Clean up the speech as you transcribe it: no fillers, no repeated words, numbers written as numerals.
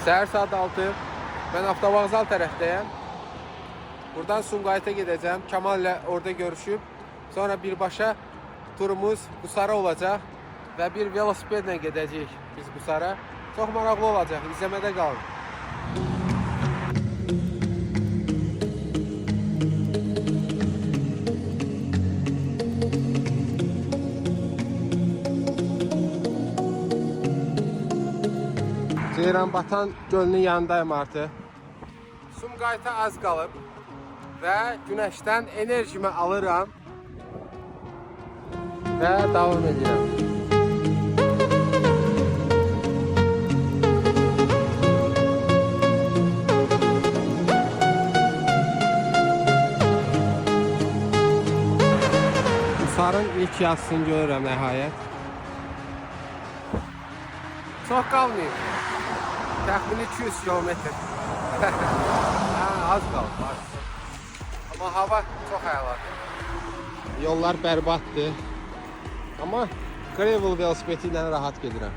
Səhər saat 6. Mən avtovağzal tərəfdəyəm. Buradan Sumqayıta gedəcəm. Kamal ilə orada görüşüb. Sonra birbaşa turumuz Qusara olacaq. Və bir velosipedlə gedəcəyik biz Qusara. Çox maraqlı olacaq. İzləmədə qalın. Ceyranbatan gölünün yanındayım artıq. Sumqayıta az qalıb və günəşdən enerjimi alıram və davam edirəm. Qusarın ilk yazısını görürəm nəhayət. Çox qalmayıb. Təxmini 200 kilometr. Az qalıb, az. Amma hava çox əladır. Yollar bərbaddır. Amma gravel velosipedi ilə rahat gedirəm.